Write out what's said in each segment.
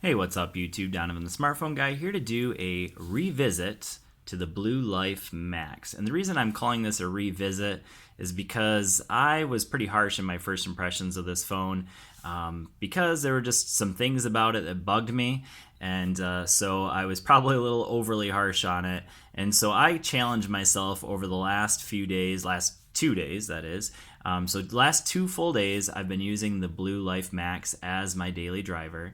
Hey, what's up YouTube? Donovan the Smartphone Guy here to do a revisit to the Blue Life Max. And the reason I'm calling this a revisit is because I was pretty harsh in my first impressions of this phone because there were just some things about it that bugged me. And so I was probably a little overly harsh on it. And so I challenged myself over the last few days, last 2 days that is. So the last 2 full days I've been using the Blue Life Max as my daily driver.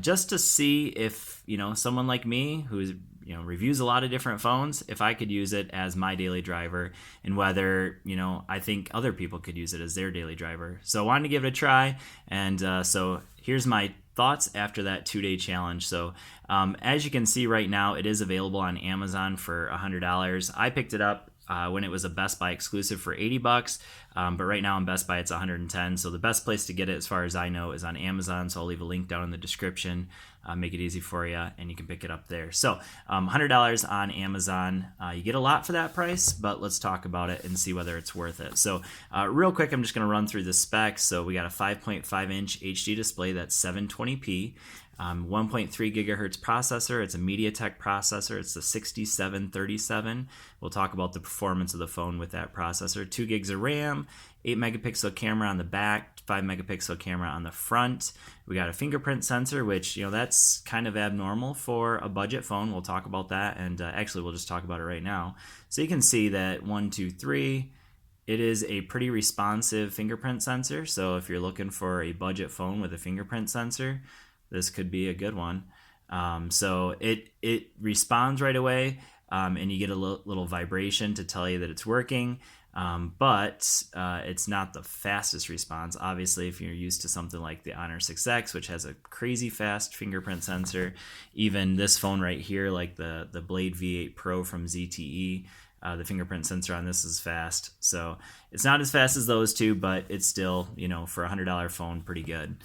Just to see if someone like me who's reviews a lot of different phones, if I could use it as my daily driver, and whether I think other people could use it as their daily driver. So I wanted to give it a try, and so here's my thoughts after that 2-day challenge. So as you can see right now, it is available on Amazon for $100. I picked it up when it was a Best Buy exclusive for $80, but right now on Best Buy it's $110. So the best place to get it, as far as I know, is on Amazon. So I'll leave a link down in the description, make it easy for you, and you can pick it up there. So $100 on Amazon. You get a lot for that price, but let's talk about it and see whether it's worth it. So real quick, I'm just going to run through the specs. So we got a 5.5-inch HD display that's 720p. 1.3 gigahertz processor. It's a MediaTek processor. It's the 6737. We'll talk about the performance of the phone with that processor. 2 gigs of RAM, 8 megapixel camera on the back, 5 megapixel camera on the front. We got a fingerprint sensor, which that's kind of abnormal for a budget phone. We'll talk about that, and actually we'll just talk about it right now. So you can see that 1, 2, 3. It is a pretty responsive fingerprint sensor. So if you're looking for a budget phone with a fingerprint sensor, this could be a good one. So it responds right away, and you get a little vibration to tell you that it's working, but it's not the fastest response. Obviously, if you're used to something like the Honor 6X, which has a crazy fast fingerprint sensor, even this phone right here, like the Blade V8 Pro from ZTE, the fingerprint sensor on this is fast. So it's not as fast as those two, but it's still, for a $100 phone, pretty good.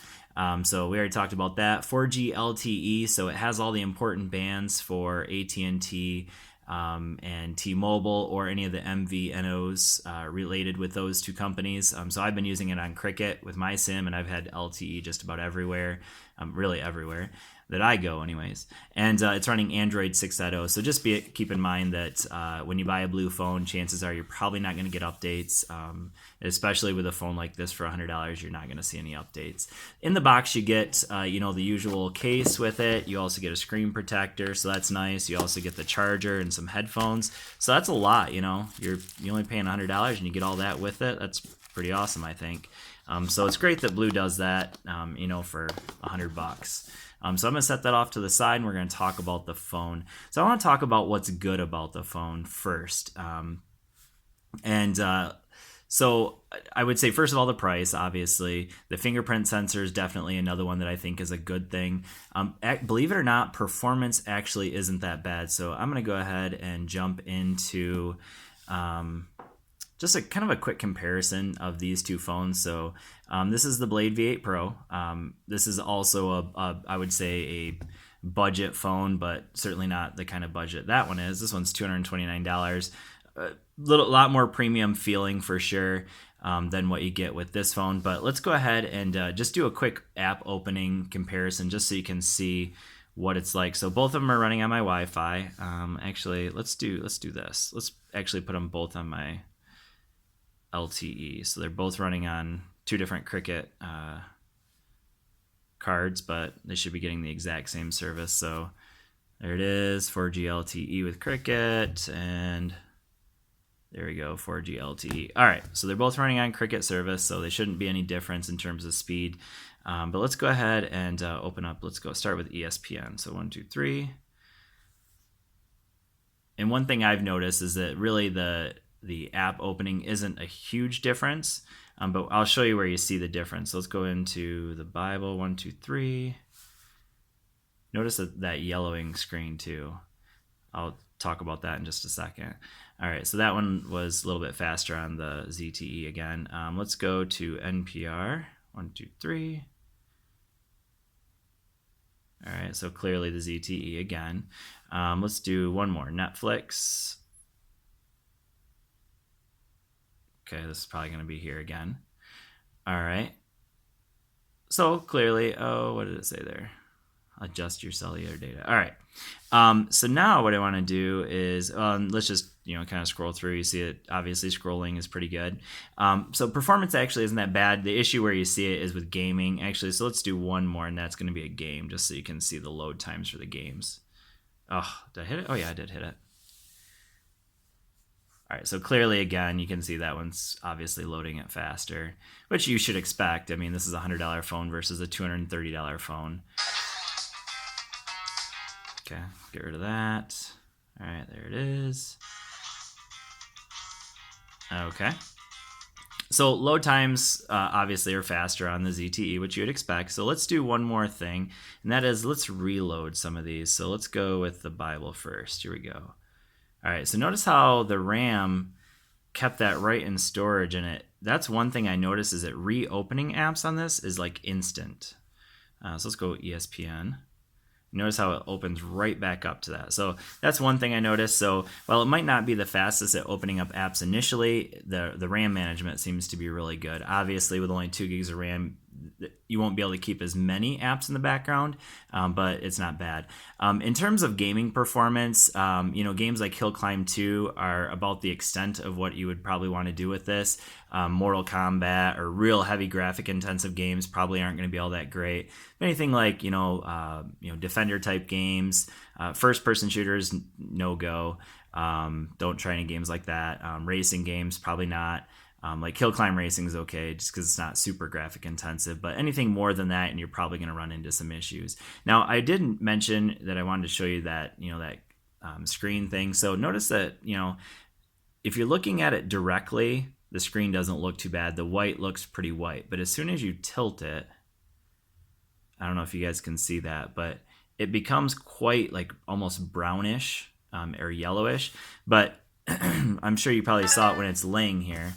So we already talked about that. 4G LTE, so it has all the important bands for AT&T and T-Mobile or any of the MVNOs related with those two companies. So I've been using it on Cricket with my SIM, and I've had LTE just about everywhere, really everywhere that I go anyways. And it's running Android 6.0. So just keep in mind that when you buy a Blue phone, chances are you're probably not going to get updates, especially with a phone like this for $100, you're not going to see any updates. In the box, you get the usual case with it. You also get a screen protector, so that's nice. You also get the charger and some headphones. So that's a lot, You're only paying $100 and you get all that with it. That's pretty awesome, I think. So it's great that Blue does that, for $100. So I'm going to set that off to the side, and we're going to talk about the phone. So I want to talk about what's good about the phone first. So I would say, first of all, the price, obviously. The fingerprint sensor is definitely another one that I think is a good thing. Believe it or not, performance actually isn't that bad. So I'm going to go ahead and jump into just a kind of a quick comparison of these two phones. So this is the Blade V8 Pro. This is also I would say a budget phone, but certainly not the kind of budget that one is. This one's $229. A lot more premium feeling for sure than what you get with this phone. But let's go ahead and just do a quick app opening comparison just so you can see what it's like. So both of them are running on my Wi-Fi. Actually, let's do this. Let's actually put them both on my LTE. So they're both running on two different Cricket cards, but they should be getting the exact same service. So there it is, 4G LTE with Cricket, and there we go, 4G LTE. All right, so they're both running on Cricket service, so they shouldn't be any difference in terms of speed. But let's go ahead and open up. Let's go start with ESPN. So 1, 2, 3. And one thing I've noticed is that really the app opening isn't a huge difference, but I'll show you where you see the difference. So let's go into the Bible, 1, 2, 3. Notice that yellowing screen too. I'll talk about that in just a second. All right, so that one was a little bit faster on the ZTE again. Let's go to NPR, 1, 2, 3. All right, so clearly the ZTE again. Let's do one more, Netflix. Okay, this is probably going to be here again. All right. So clearly, oh, what did it say there? adjust your cellular data. All right. So now what I want to do is let's just kind of scroll through. You see it obviously scrolling is pretty good. So performance actually isn't that bad. The issue where you see it is with gaming actually. So let's do one more, and that's going to be a game, just so you can see the load times for the games. Oh, did I hit it? Oh yeah, I did hit it. All right, so clearly again you can see that one's obviously loading it faster, which you should expect. I mean, this is a $100 phone versus a $230 phone. Okay, get rid of that. All right, there it is. Okay. So load times obviously are faster on the ZTE, which you would expect. So let's do one more thing, and that is let's reload some of these. So let's go with the Bible first. Here we go. All right, so notice how the RAM kept that right in storage, and that's one thing I noticed is that reopening apps on this is like instant. So let's go ESPN. Notice how it opens right back up to that. So that's one thing I noticed. So while it might not be the fastest at opening up apps initially, the RAM management seems to be really good. Obviously, with only 2 gigs of RAM, you won't be able to keep as many apps in the background, but it's not bad. In terms of gaming performance, games like Hill Climb 2 are about the extent of what you would probably want to do with this. Mortal Kombat or real heavy graphic intensive games probably aren't going to be all that great. But anything like Defender type games, first person shooters, no go. Don't try any games like that. Racing games, probably not. Like Hill Climb Racing is okay just because it's not super graphic intensive, but anything more than that and you're probably going to run into some issues. Now, I didn't mention that I wanted to show you that screen thing. So notice that if you're looking at it directly, the screen doesn't look too bad. The white looks pretty white, but as soon as you tilt it, I don't know if you guys can see that, but it becomes quite like almost brownish or yellowish, but I'm sure you probably saw it when it's laying here.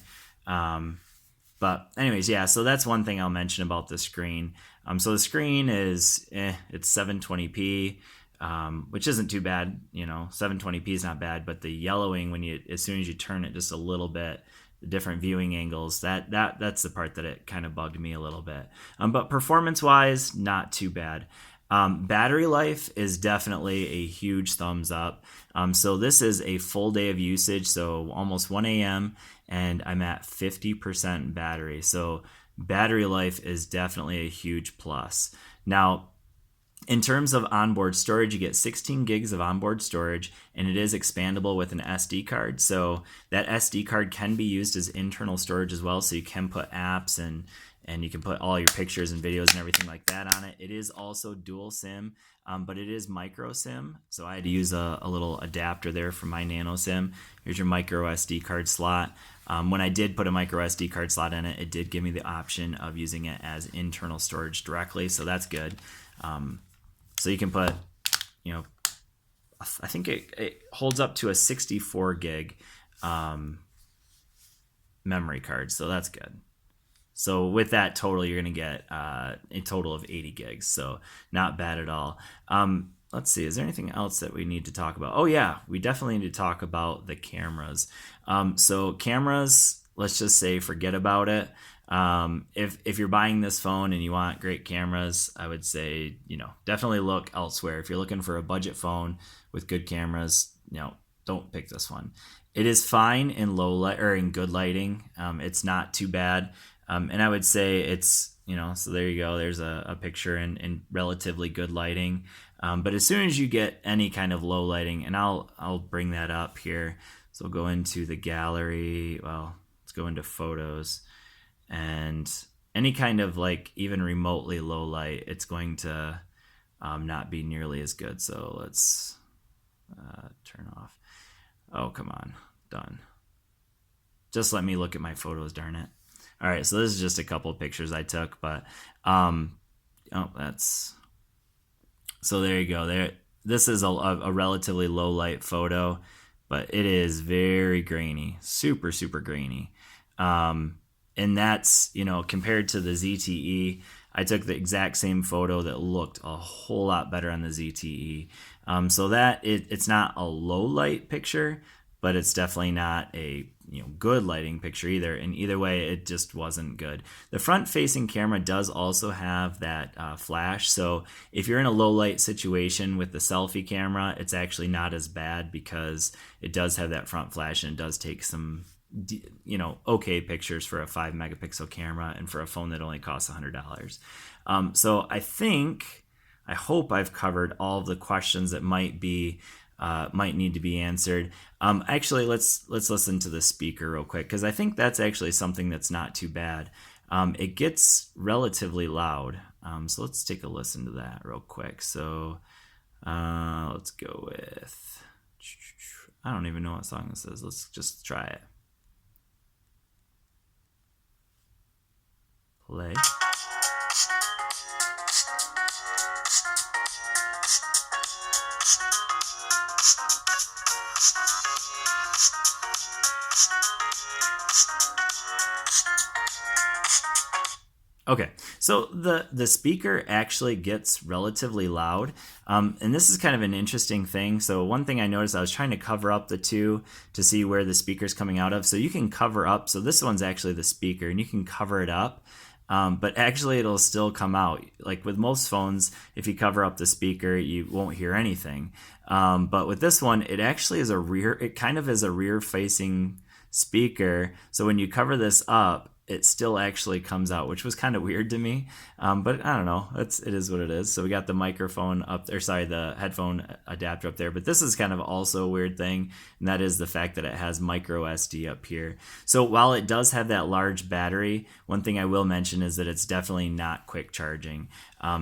But anyways, yeah, so that's one thing I'll mention about the screen. So the screen is, it's 720p, which isn't too bad. 720p is not bad, but the yellowing as soon as you turn it just a little bit, the different viewing angles, that's the part that it kind of bugged me a little bit. But performance-wise, not too bad. Battery life is definitely a huge thumbs up. So this is a full day of usage, so almost 1 a.m., and I'm at 50% battery. So battery life is definitely a huge plus. Now, in terms of onboard storage, you get 16 gigs of onboard storage, and it is expandable with an SD card. So that SD card can be used as internal storage as well, so you can put apps and you can put all your pictures and videos and everything like that on it. It is also dual SIM, but it is micro SIM. So I had to use a little adapter there for my nano SIM. Here's your micro SD card slot. When I did put a micro SD card slot in it, it did give me the option of using it as internal storage directly. So that's good. So you can put, I think it holds up to a 64 gig memory card. So that's good. So with that total, you're going to get a total of 80 gigs. So not bad at all. Let's see. Is there anything else that we need to talk about? Oh, yeah. We definitely need to talk about the cameras. So cameras, let's just say forget about it. If you're buying this phone and you want great cameras, I would say, definitely look elsewhere. If you're looking for a budget phone with good cameras, don't pick this one. It is fine in low light or in good lighting. It's not too bad. And I would say it's, so there you go. There's a picture in relatively good lighting. But as soon as you get any kind of low lighting, and I'll bring that up here. So we'll go into the gallery. Well, let's go into photos, and any kind of like even remotely low light, it's going to not be nearly as good. So let's turn off. Oh, come on. Done. Just let me look at my photos, darn it. All right, so this is just a couple of pictures I took, but so there you go. This is a relatively low light photo, but it is very grainy, super, super grainy. And that's, compared to the ZTE, I took the exact same photo that looked a whole lot better on the ZTE. So that it's not a low light picture, but it's definitely not a good lighting picture either. And either way, it just wasn't good. The front facing camera does also have that flash, so if you're in a low light situation with the selfie camera, it's actually not as bad because it does have that front flash and it does take some okay pictures for a 5 megapixel camera and for a phone that only costs $100. So I hope I've covered all of the questions that might need to be answered. Actually, let's listen to the speaker real quick, because I think that's actually something that's not too bad. It gets relatively loud, so let's take a listen to that real quick. So let's go with, I don't even know what song this is. Let's just try it. Play. Okay, so the speaker actually gets relatively loud, and this is kind of an interesting thing. So one thing I noticed, I was trying to cover up the two to see where the speaker's coming out of. So you can cover up, so this one's actually the speaker, and you can cover it up, but actually it'll still come out. Like with most phones, if you cover up the speaker, you won't hear anything. But with this one, it actually is it kind of is a rear-facing speaker. So when you cover this up, it still actually comes out, which was kind of weird to me. But I don't know, it is what it is. So we got the microphone up there, the headphone adapter up there. But this is kind of also a weird thing, and that is the fact that it has micro SD up here. So while it does have that large battery, one thing I will mention is that it's definitely not quick charging.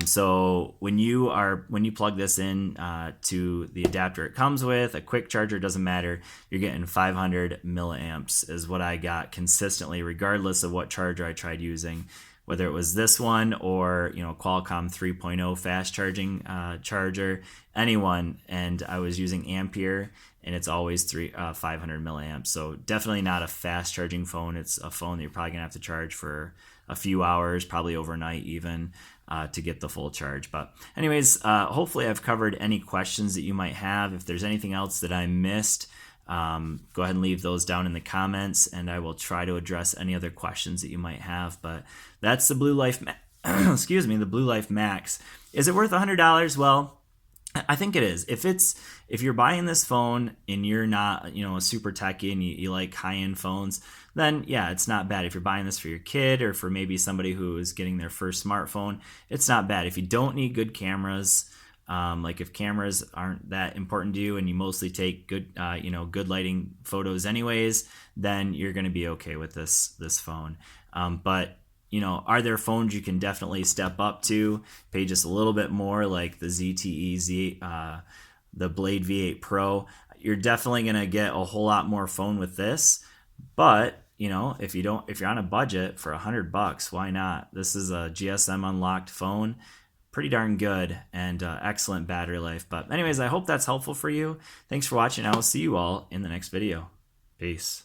So when you plug this in to the adapter it comes with, a quick charger, doesn't matter, you're getting 500 milliamps is what I got consistently, regardless of what charger I tried using, whether it was this one or Qualcomm 3.0 fast charging charger, anyone, and I was using Ampere, and it's always 500 milliamps. So definitely not a fast charging phone. It's a phone that you're probably gonna have to charge for a few hours, probably overnight even, to get the full charge. But anyways, hopefully I've covered any questions that you might have. If there's anything else that I missed, go ahead and leave those down in the comments, and I will try to address any other questions that you might have. But that's the Blue Life the Blue Life Max. Is it worth $100? Well, I think it is. If you're buying this phone and you're not, a super techie and you like high-end phones, then yeah, it's not bad. If you're buying this for your kid or for maybe somebody who is getting their first smartphone, it's not bad. If you don't need good cameras, like if cameras aren't that important to you and you mostly take good lighting photos anyways, then you're going to be okay with this phone. But are there phones you can definitely step up to, pay just a little bit more, like the ZTE the Blade V8 Pro? You're definitely going to get a whole lot more phone with this, but if you're on a budget for $100, why not? This is a GSM unlocked phone, pretty darn good, and excellent battery life. But anyways, I hope that's helpful for you. Thanks for watching. I will see you all in the next video. Peace.